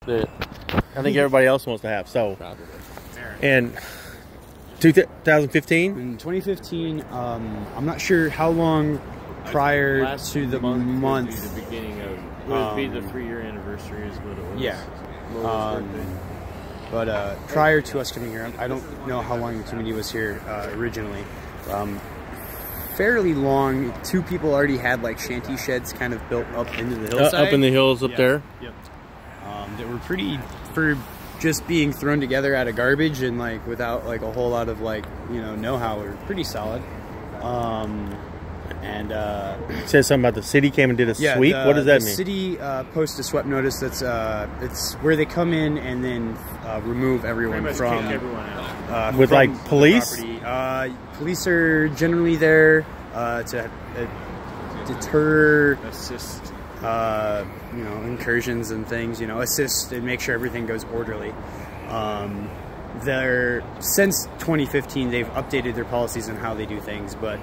that I think everybody else wants to have. So, Probably. and 2015. In 2015, I'm not sure how long prior to the month. The beginning of would be the 3-year anniversary is what it was. Yeah. Lola's birthday. But prior to us coming here, I don't know how long the community was here originally. Fairly long. 2 people already had like shanty sheds kind of built up into the hillside. Up in the hills up there. Yep. That were pretty, for just being thrown together out of garbage and like without like a whole lot of like, you know-how, were pretty solid. It says something about the city came and did a sweep. What does that mean? The city posts a swept notice. That's it's where they come in and then remove everyone from kick everyone out. With from like police. Police are generally there to deter, Assist. incursions and things. Assist and make sure everything goes orderly. Since 2015, they've updated their policies on how they do things, but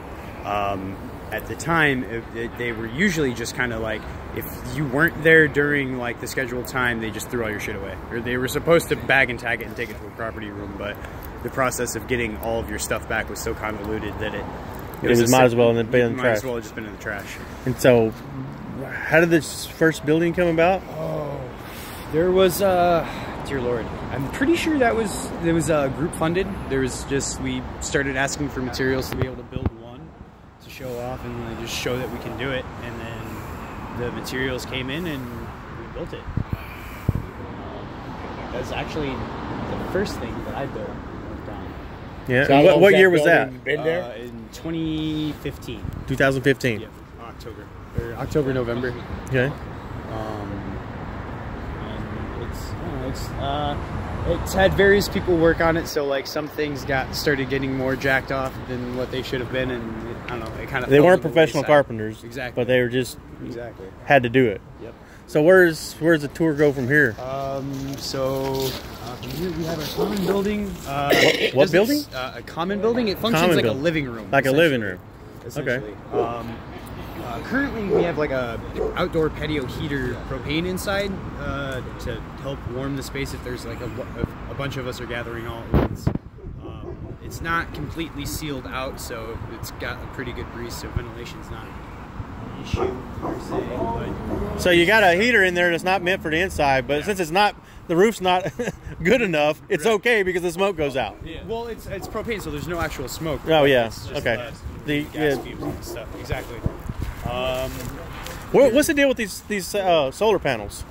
at the time, they were usually just kind of like, if you weren't there during like the scheduled time, they just threw all your shit away. Or they were supposed to bag and tag it and take it to a property room, but the process of getting all of your stuff back was so convoluted that it might as well have been in the trash. Might as well have just been in the trash. And so, how did this first building come about? Oh, there was dear Lord, I'm pretty sure there was group funded. We started asking for materials to be able to build one to show off and like, just show that we can do it, and then the materials came in and we built it. That was actually the first thing that I built. Yeah. So And what year was that? Been there? In 2015. 2015. Yeah, October, November. Okay. And it's had various people work on it, so like some things started getting more jacked off than what they should have been, and I don't know, it kind of They weren't professional carpenters, exactly, but they were just had to do it. Yep. So where's the tour go from here? From here we have our common building. What building? A common building. It functions like a living room. Like a living room. Okay. Currently, we have like a outdoor patio heater propane inside to help warm the space if there's like a bunch of us are gathering all at once. It's not completely sealed out, so it's got a pretty good breeze, so ventilation's not an issue per se. But So you got a heater in there that's not meant for the inside, but since the roof's not good enough, it's okay because the smoke goes out. Yeah. Well, it's propane, so there's no actual smoke. Oh yeah. It's just, Okay. The gas fumes and stuff. Exactly. What's the deal with these solar panels?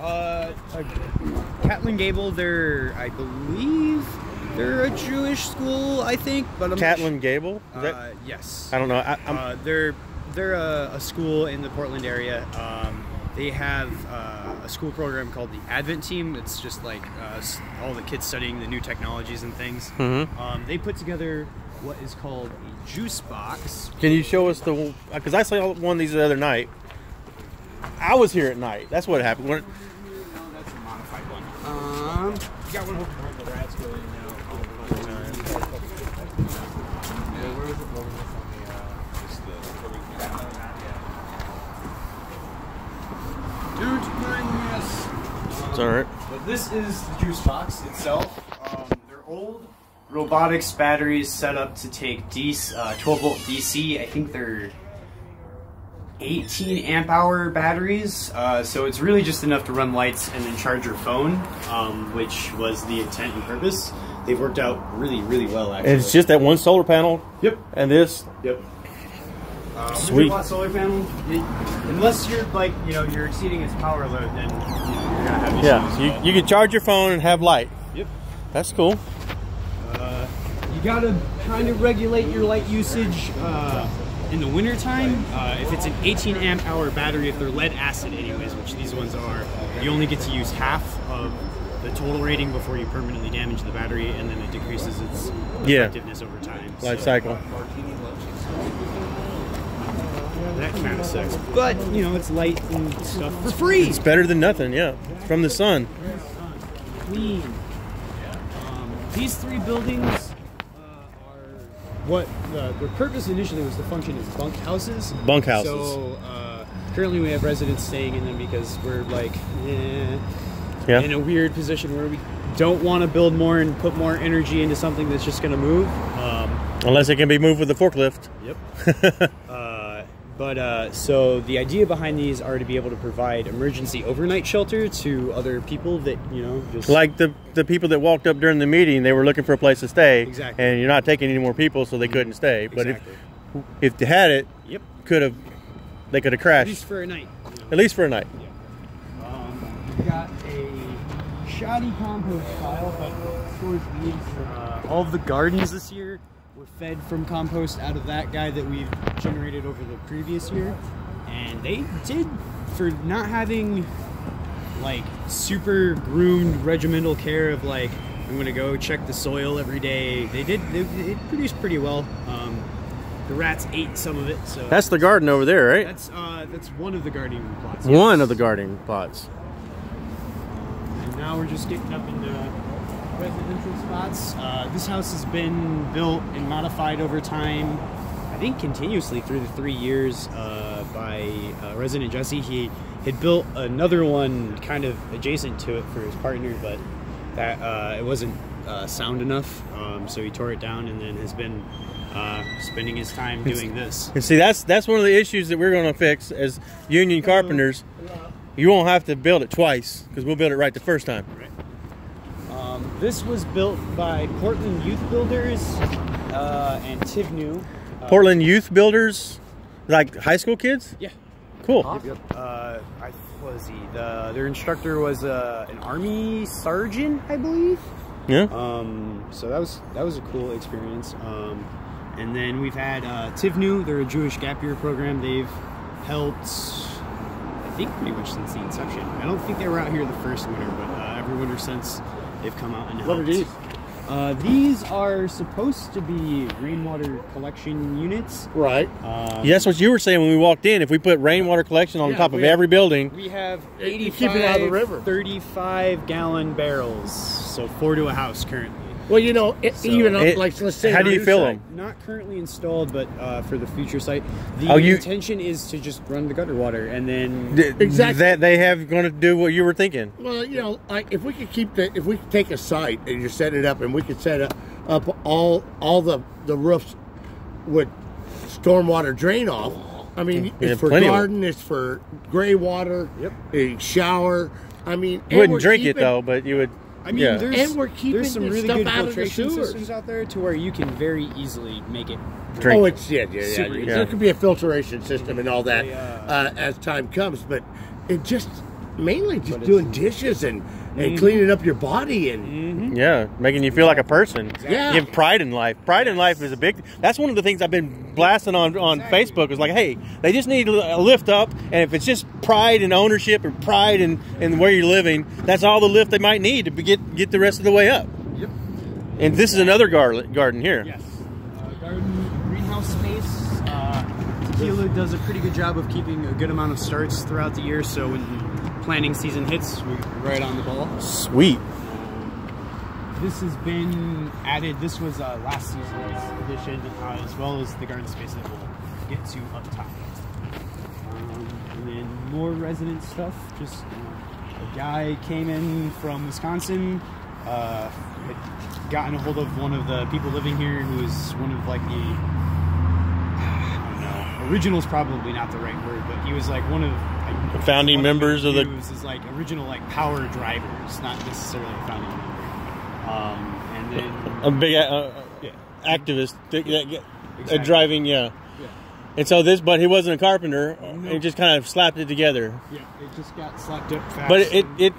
Catlin Gable, I believe they're a Jewish school, I think, but I'm Catlin Gable? Yes. I don't know. They're a school in the Portland area. They have a school program called the Advent Team. It's just like all the kids studying the new technologies and things. Mm-hmm. They put together what is called a juice box. Can you show us because I saw one of these the other night. I was here at night. That's what happened. No, that's a modified one. You got one over where the rats go in now all the time. Yeah, where was it? What was it on the Dude, It's all right. but this is the juice box itself. They're old robotics batteries set up to take 12-volt DC. I think they're 18 amp hour batteries, so it's really just enough to run lights and then charge your phone, which was the intent and purpose. They've worked out really, really well, actually. And it's just that one solar panel. Yep. And this. Yep. Sweet. 100-watt solar panel. Unless you're like, you're exceeding its power load, then you're gonna have issues. Yeah. So you can charge your phone and have light. Yep. That's cool. You gotta kind of regulate your light usage in the wintertime. If it's an 18 amp hour battery, if they're lead acid anyways, which these ones are, you only get to use half of the total rating before you permanently damage the battery, and then it decreases its effectiveness over time. Life cycle. That kind of sucks. But, it's light and stuff for free. It's better than nothing, yeah. From the sun. Clean. These 3 buildings what their purpose initially was to function as bunk houses. Bunk houses. So currently we have residents staying in them because we're like, in a weird position where we don't want to build more and put more energy into something that's just going to move. Unless it can be moved with a forklift. Yep. So the idea behind these are to be able to provide emergency overnight shelter to other people that, just... Like the people that walked up during the meeting, they were looking for a place to stay. Exactly. And you're not taking any more people, so they couldn't stay. But Exactly. if they had it, Yep. they could have crashed. At least for a night. At least for a night. We've got a shoddy compost pile, but stores leaves. All of the gardens this year were fed from compost out of that guy that we've generated over the previous year. And they did, for not having like super groomed regimental care of like, I'm gonna go check the soil every day. It produced pretty well. The rats ate some of it. So That's the garden over there, right? that's one of the gardening plots. One of the gardening plots. And now we're just getting up into residential spots. This house has been built and modified over time, I think continuously through the 3 years by resident Jesse. He had built another one kind of adjacent to it for his partner, but that it wasn't sound enough, so he tore it down and then has been spending his time doing this. And see, that's one of the issues that we're going to fix as union carpenters. You won't have to build it twice because we'll build it right the first time. Right. This was built by Portland Youth Builders and Tivnu. Portland Youth Builders, like high school kids? Yeah. Cool. What was he? Their instructor was an Army sergeant, I believe. Yeah. So that was a cool experience. And then we've had Tivnu. They're a Jewish gap year program. They've helped, I think, pretty much since the inception. I don't think they were out here the first winter, but every winter since they've come out and helped. What are these? These are supposed to be rainwater collection units. Right. Yeah, that's what you were saying when we walked in. If we put rainwater collection on top of every building. We have You keep it out of the river. 35-gallon barrels, so 4 to a house currently. Well, like, let's say... How do you fill them? Not currently installed, but for the future site. The Oh, intention is to just run the gutter water and then... Exactly. That they have going to do what you were thinking. Well, like if we could take a site and you set it up, and we could set up all the roofs with stormwater drain off. I mean, it's for garden, it's for gray water, a shower. I mean, You wouldn't drink it though, but you would. I mean, and we're keeping there's some really stuff good out of the filtration sewers. systems out there to where you can very easily make it Drink. Oh, it's yeah. Super There easy. could be a filtration system and all that Yeah. as time comes, but it just mainly just doing dishes and cleaning up your body and Yeah, making you feel like a person. Yeah. Give pride in life. Pride in life is a big. That's one of the things I've been blasting on Facebook. Is like, hey, they just need a lift up, and if it's just pride and ownership and pride in where you're living, that's all the lift they might need to get the rest of the way up. Yep. And this is another garden here. Yes. Garden greenhouse space. Tequila does a pretty good job of keeping a good amount of starts throughout the year, so when planting season hits, we're right on the ball. Sweet. This has been added. This was last season's addition, as well as the garden space that we'll get to up top. And then more resident stuff. Just a guy came in from Wisconsin, had gotten a hold of one of the people living here, who is one of like the, I don't know, original's probably not the right word, but he was like one of The founding members of the. is like original like power drivers, not necessarily a founding member. And then A big activist driving, yeah. And so but he wasn't a carpenter. He just kind of slapped it together. Yeah, it just got slapped up fast. But it it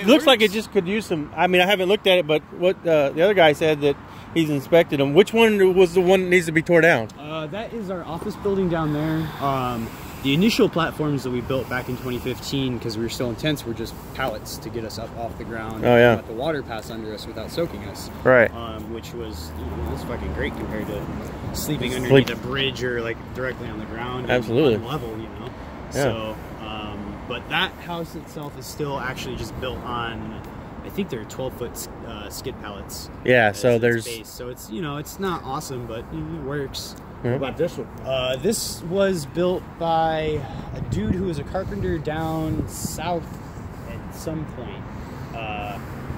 looks like it works. just could use some. I mean, I haven't looked at it, but what the other guy said that he's inspected them. Which one was the one that needs to be tore down? That is our office building down there. The initial platforms that we built back in 2015, because we were still intense, were just pallets to get us up off the ground. Oh, yeah. And let the water pass under us without soaking us. Right. Which was was fucking great compared to sleeping underneath a bridge or like directly on the ground. Absolutely. On level, Yeah. So, but that house itself is still actually just built on, I think they're 12-foot skid pallets. Yeah. as So its there's. base. So it's it's not awesome, but it works. what about this one? This was built by a dude who was a carpenter down south at some point.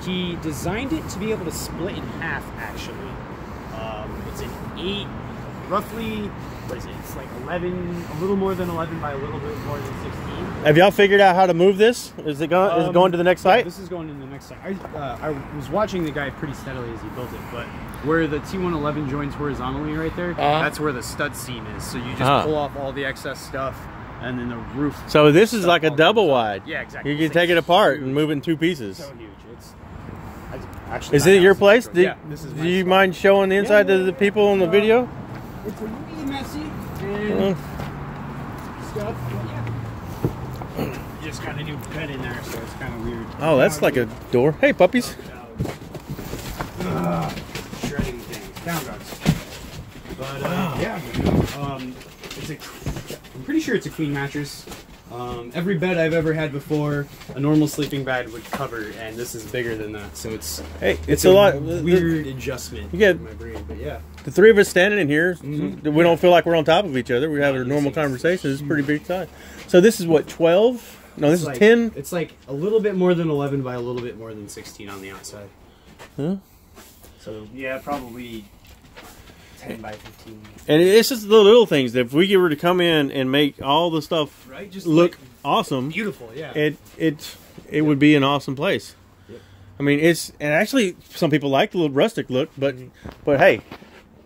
He designed it to be able to split in half, actually. It's an 8, roughly, what is it? It's like 11, a little more than 11 by a little bit more than 16. Have y'all figured out how to move this? Is it going? Is it going to the next site? Yeah, this is going to the next site. I was watching the guy pretty steadily as he built it, but where the T111 joins horizontally right there, that's where the stud seam is. So you just pull off all the excess stuff, and then the roof. So this is like a double wide. Yeah, exactly. You can take it apart and move it in 2 pieces. So huge. It's actually. Is it your place? Yeah, this is. Do you mind showing the inside to the people in the video? It's a little messy and stuff. Yeah. Just got a new bed in there, so it's kind of weird. Oh, that's like a door. Hey, puppies. Shredding things. Down dogs. But yeah, I'm pretty sure it's a queen mattress. Every bed I've ever had before, a normal sleeping bag would cover, and this is bigger than that. So it's a lot weird adjustment you get in my brain. But yeah, the 3 of us standing in here, we don't feel like we're on top of each other. We have a normal conversation. It's pretty big size. So this is what, 12? No, this is 10. It's like a little bit more than 11 by a little bit more than 16 on the outside. Huh? So yeah, probably 10 by 15. And it's just the little things that if we were to come in and make all the stuff just look like awesome, beautiful, yeah, it would be an awesome place. Yep. I mean, and actually some people like the little rustic look, but hey,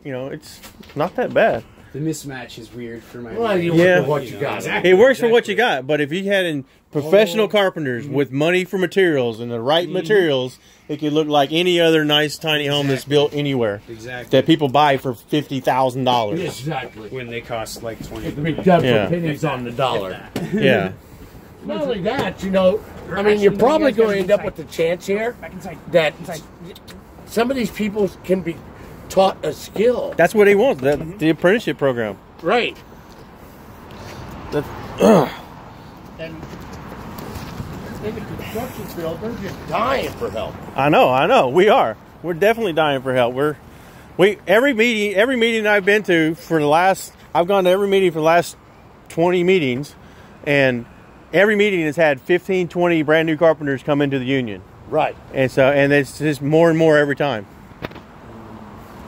you know, it's not that bad. The mismatch is weird for my. Well, you work for what you got. It works for what you got, but if you had in professional carpenters with money for materials and the right materials, it could look like any other nice tiny home that's built anywhere. Exactly. That people buy for $50,000. Exactly. When they cost like 20. To be done for pennies on the dollar. Yeah. Not only that, you know, I mean, you're probably going to end up with the chance here that some of these people can be taught a skill. That's what he wants. The apprenticeship program. Right. And in the construction field, they're just dying for help. I know. We are. We're definitely dying for help. Every meeting I've been to I've gone to every meeting for the last 20 meetings, and every meeting has had 15, 20 brand new carpenters come into the union. Right. And it's just more and more every time.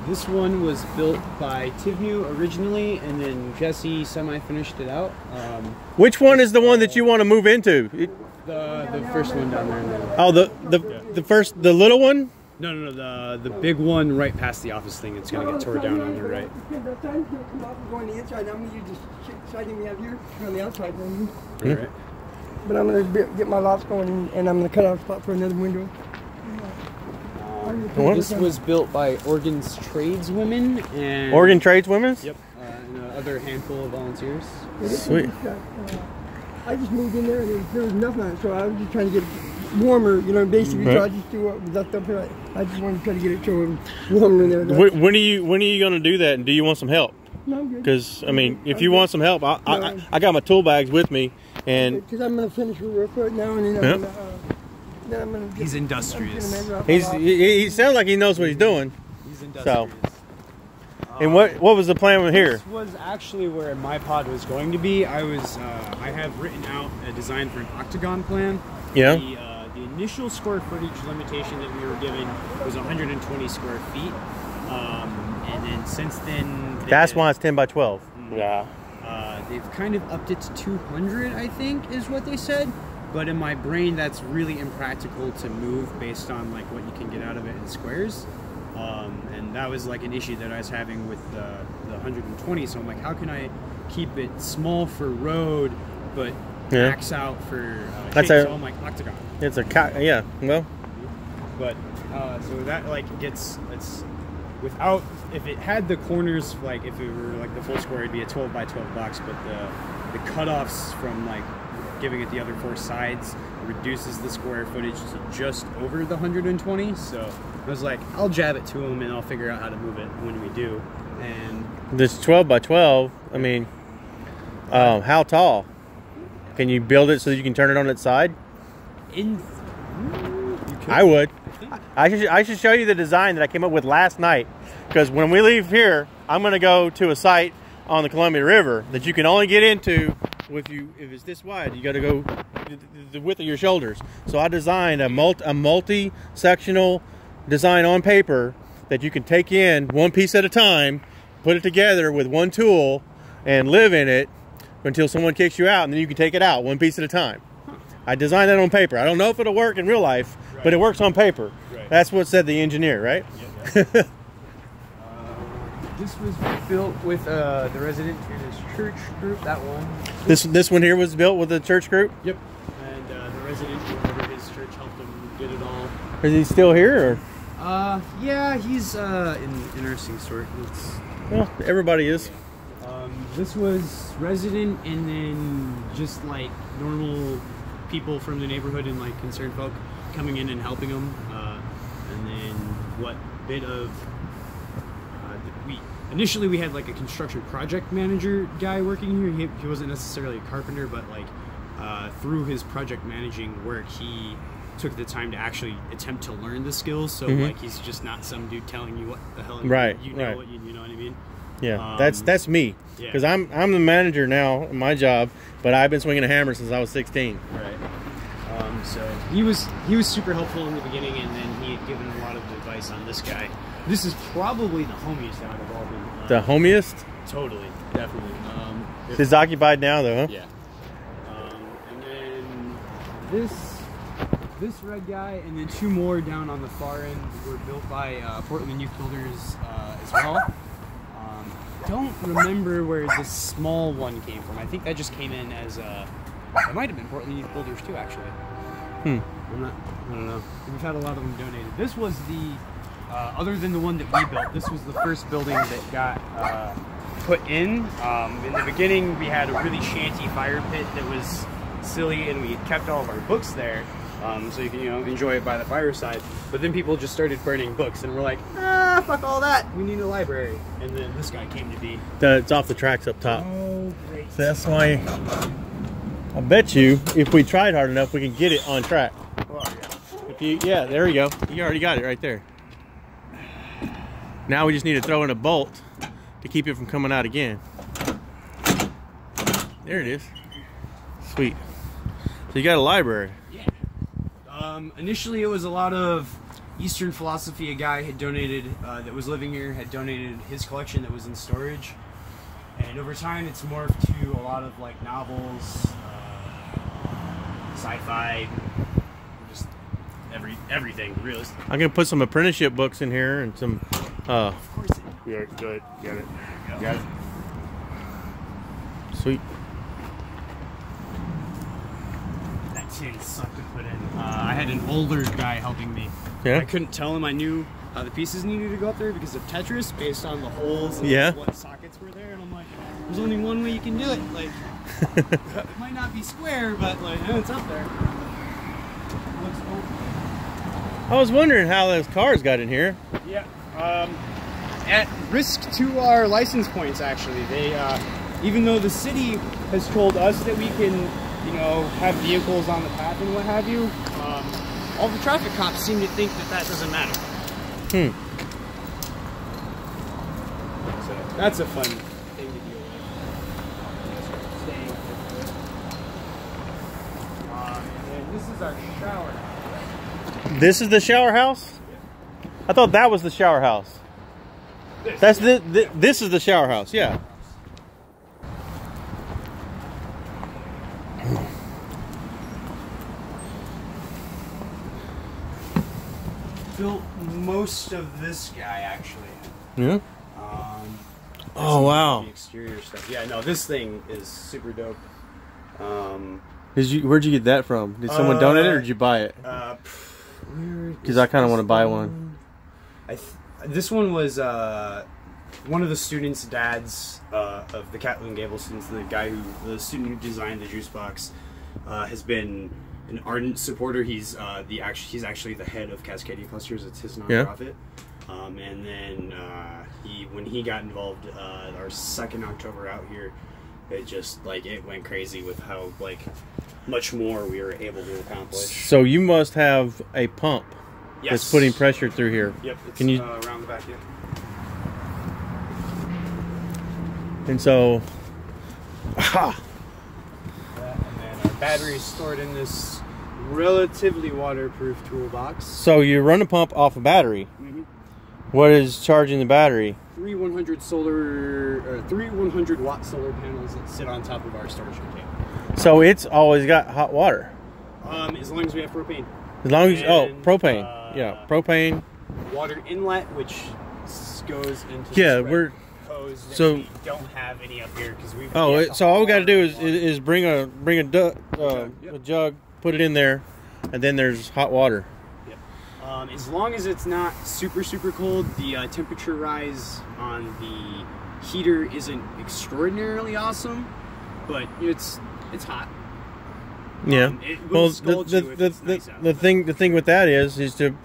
This one was built by Tivnu originally, and then Jesse semi-finished it out. Which one is the one that you want to move into? The first one down there. Oh, the little one? No, the big one right past the office thing. It's gonna get tore down on the right. The sun's gonna come off and go on the inside. I'm gonna use the siding we have here on the outside. Right. But I'm gonna get my lots going, and I'm gonna cut out a spot for another window. This was built by Oregon's tradeswomen and Oregon tradeswomen? Yep, and another handful of volunteers. Sweet. I just moved in there and there was nothing on it, so I was just trying to get it warmer, you know, basically. So I just do what was up here. I just wanted to try to get it so warmer in there. When are you going to do that, and do you want some help? No, I'm good. Because, I mean, if you want some help, I got my tool bags with me. Because I'm going to finish the roof right now, and then I'm going to He's industrious. He sounds like he knows what he's doing. He's industrious. So. And what was the plan with here? This was actually where my pod was going to be. I have written out a design for an octagon plan. Yeah. The initial square footage limitation that we were given was 120 square feet. And then since then... That's why it's 10 by 12. Yeah. They've kind of upped it to 200, I think, is what they said. But in my brain, that's really impractical to move based on like what you can get out of it in squares. And that was like an issue that I was having with the 120. So I'm like, how can I keep it small for road, but max out for shape? So I'm like, octagon. It's a well. But so that like it's without, if it had the corners, like if it were like the full square, it'd be a 12 by 12 box. But the cutoffs from like giving it the other 4 sides reduces the square footage to just over the 120. So I was like, I'll jab it to him and I'll figure out how to move it when we do. And this 12 by 12, I mean, how tall? Can you build it so you can turn it on its side? I would. I should show you the design that I came up with last night, because when we leave here, I'm going to go to a site on the Columbia River that you can only get into if it's this wide, you got to go the width of your shoulders. So I designed a multi-sectional design on paper that you can take in one piece at a time, put it together with one tool, and live in it until someone kicks you out, and then you can take it out one piece at a time. I designed that on paper. I don't know if it'll work in real life, but it works on paper. Right. That's what said the engineer, right? Yep. This was built with the resident in his church group. That one. This one here was built with the church group. Yep. And the resident over his church helped him get it all. Is he still here? Or? Yeah, he's an interesting story. Well, everybody is. This was resident, and then just like normal people from the neighborhood and like concerned folk coming in and helping him. And then what bit of initially we had like a construction project manager guy working here. He wasn't necessarily a carpenter, but like through his project managing work, he took the time to actually attempt to learn the skills. So like he's just not some dude telling you what the hell you know what you know what I mean. Yeah, that's me. Because I'm the manager now in my job, but I've been swinging a hammer since I was 16. Right. So he was super helpful in the beginning, and then he had given a lot of advice on this guy. This is probably the homiest out of all of them. The homiest? Totally, definitely. It's occupied now, though, huh? Yeah. And then this red guy, and then two more down on the far end were built by Portland Youth Builders as well. Don't remember where this small one came from. I think that just came in as it might have been Portland Youth Builders too, actually. I don't know. We've had a lot of them donated. This was the other than the one that we built, this was the first building that got put in. In the beginning, we had a really shanty fire pit that was silly, and we kept all of our books there, so you can enjoy it by the fireside. But then people just started burning books, and we're like, fuck all that. We need a library. And then this guy came to be. It's off the tracks up top. Oh, great. So that's why I bet you, if we tried hard enough, we can get it on track. Oh, yeah. If you, yeah, there we go. You already got it right there. Now we just need to throw in a bolt to keep it from coming out again. There it is. Sweet. So you got a library. Yeah. Initially it was a lot of Eastern philosophy. A guy had donated, that was living here, had donated his collection that was in storage. And over time it's morphed to a lot of like novels, sci-fi, just everything, really. I'm gonna put some apprenticeship books in here and some Of course it. Yeah, good. Got it. There you go. Got it. Sweet. That tin sucked to put in. I had an older guy helping me. Yeah. I couldn't tell him I knew the pieces needed to go up there because of Tetris, based on the holes and what sockets were there. And I'm like, there's only one way you can do it. Like, it might not be square, but like, it's up there. It looks open. I was wondering how those cars got in here. Yeah. At risk to our license points, actually, they even though the city has told us that we can, have vehicles on the path and what have you, all the traffic cops seem to think that doesn't matter. So that's a fun thing to deal with. And this is our shower. This is the shower house? I thought that was the shower house. This is the shower house, yeah. Built most of this guy, actually. Yeah? Oh, wow. The exterior stuff. Yeah, no, this thing is super dope. Where'd you get that from? Did someone donate it, or did you buy it? Because I kind of want to buy one. This one was one of the students' dads of the Kathleen Gablesons, the student who designed the juice box, has been an ardent supporter. He's actually the head of Cascadia Clusters. It's his nonprofit. Yeah. And then when he got involved, our second October out here, it went crazy with how much more we were able to accomplish. So you must have a pump. Yes. That's putting pressure through here. Yep. It's Can you around the back here. And so battery is stored in this relatively waterproof toolbox. So you run the pump off a battery. What is charging the battery? Three 100 watt solar panels that sit on top of our storage container. So it's always got hot water. As long as we have propane. As long as propane. Yeah, propane. Water inlet, which goes into we're hose that so we don't have any up here because we. So all we got to do is bring a jug, put it in there, and then there's hot water. As long as it's not super cold, the temperature rise on the heater isn't extraordinarily awesome, but it's hot. Yeah. The thing with that is to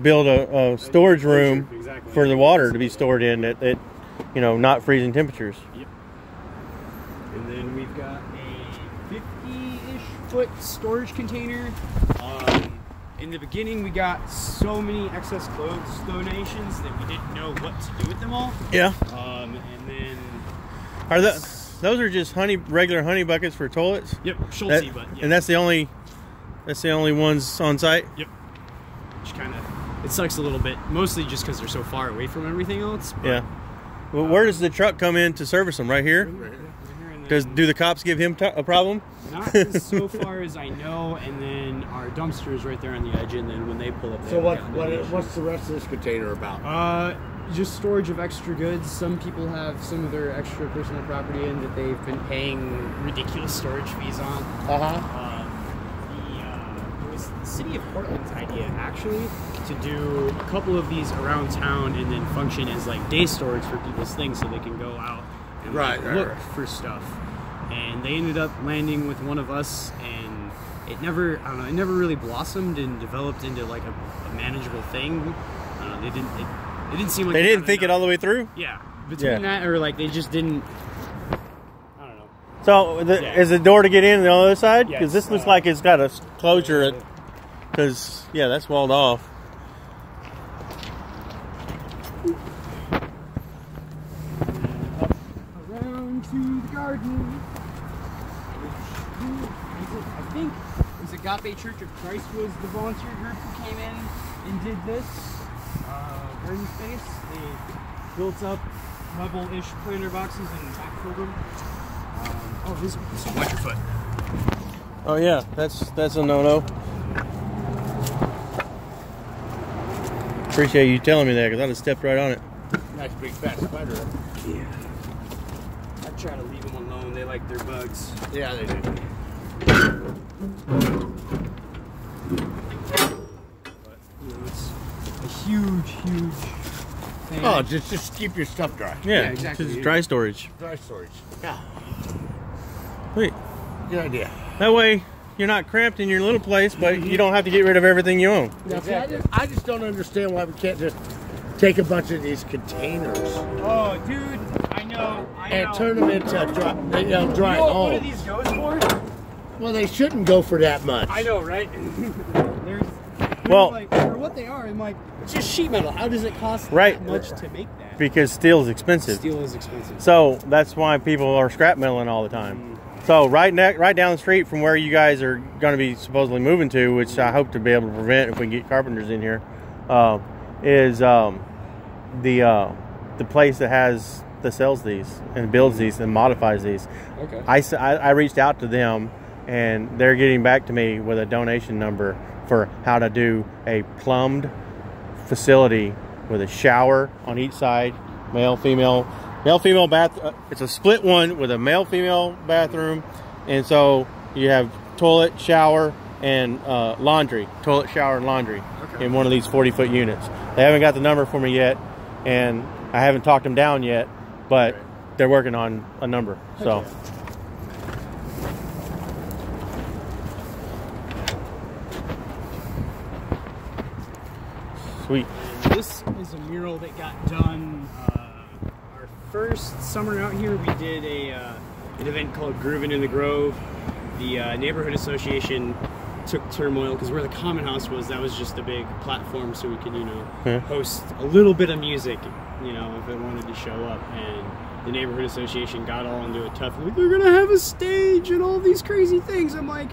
build a storage room for the water to be stored in at not freezing temperatures. Yep. And then we've got a 50-ish foot storage container. In the beginning, we got so many excess clothes donations that we didn't know what to do with them all. Yeah. And then those are just regular honey buckets for toilets? Yep, Schultze, but yeah. And that's the only ones on site? Yep. Which kind of it sucks a little bit, mostly just because they're so far away from everything else. But, yeah. Well, where does the truck come in to service them? Right here? Right here. Do the cops give him a problem? Not so far as I know, and then our dumpster is right there on the edge, and then when they pull up, so what's the rest of this container about? Just storage of extra goods. Some people have some of their extra personal property in that they've been paying ridiculous storage fees on. It was the city of Portland's idea, actually, to do a couple of these around town and then function as like day storage for people's things, so they can go out and look for stuff. And they ended up landing with one of us, and it never really blossomed and developed into like a manageable thing. It didn't seem like they didn't think it all the way through. Yeah, between that or like they just didn't. I don't know. So is the door to get in on the other side? Because Yes, this looks like it's got a closure. Because that's walled off. Around to the garden. I think it was Agape Church of Christ was the volunteer group who came in and did this garden space. They built up level-ish planter boxes and backfilled them. This is watch your foot. Oh yeah, that's a no-no. Appreciate you telling me that, because I'd have stepped right on it. Nice big fat spider. Yeah. I try to leave them alone. They like their bugs. Yeah, they do. But it's a huge thing. Oh, just keep your stuff dry. Yeah, exactly. Just dry storage. Dry storage. Yeah. Sweet. Good idea. That way, you're not cramped in your little place, but you don't have to get rid of everything you own. Exactly. I just don't understand why we can't just take a bunch of these containers. Oh, dude, I know. And turn them into dry You know home. what these goes for? Well, they shouldn't go for that much. I know, right? Well, like, for what they are, I'm like, it's just sheet metal. How does it cost Right. that much to make that? Because steel is expensive. Steel is expensive. So that's why people are scrap metalling all the time. So right down the street from where you guys are going to be supposedly moving to, which I hope to be able to prevent if we can get carpenters in here, is the place that sells these and builds these and modifies these. Okay. I reached out to them, and they're getting back to me with a donation number for how to do a plumbed facility with a shower on each side, male, female bath. It's a split one with a male, female bathroom, and so you have toilet, shower, and laundry. Toilet, shower, and laundry in one of these 40-foot units. They haven't got the number for me yet, and I haven't talked them down yet, but they're working on a number. So. Sweet. This is a mural that got done our first summer out here. We did an event called Groovin' in the Grove. The neighborhood association took turmoil because where the common house was, that was just a big platform so we could, host a little bit of music, if it wanted to show up. And the neighborhood association got all into a tough, like, they're gonna have a stage and all these crazy things. I'm like,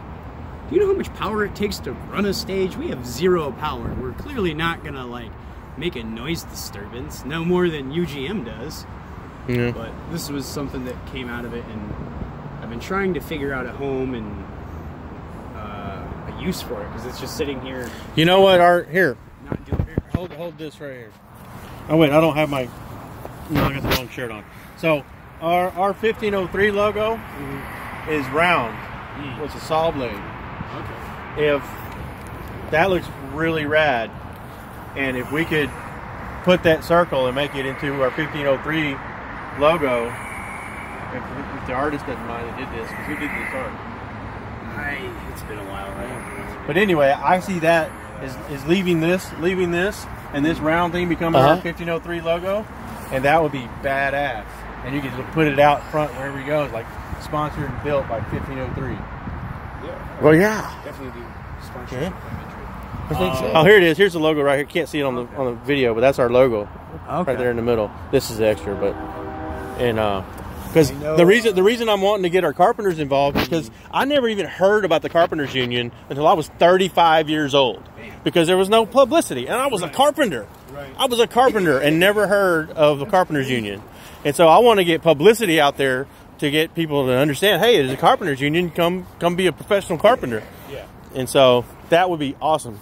do you know how much power it takes to run a stage? We have 0 power. We're clearly not going to, like, make a noise disturbance, no more than UGM does. Yeah. But this was something that came out of it, and I've been trying to figure out a home and a use for it, because it's just sitting here. You know what, Art? Here. Not doing very much. Hold this right here. Oh, wait, I don't have my... No, I got the wrong shirt on. So, our 1503 logo is round. It's a saw blade. Okay. If that looks really rad, and if we could put that circle and make it into our 1503 logo, if the artist doesn't mind that did this, because who did this art? It's been a while, right? But anyway, I see that is leaving this, and this round thing becoming our 1503 logo, and that would be badass. And you could put it out front wherever you go. It's like sponsored and built by 1503. Yeah. Well, yeah. Definitely do sponsorship imagery. I think so. Oh, here it is. Here's the logo right here. Can't see it on the video, but that's our logo right there in the middle. This is extra, but because the reason I'm wanting to get our carpenters involved is because I never even heard about the Carpenters Union until I was 35 years old, because there was no publicity, and I was a carpenter. I was a carpenter and never heard of the Carpenters Union, and so I want to get publicity out there to get people to understand. Hey, there's a Carpenters Union. Come be a professional carpenter. Yeah. And so that would be awesome.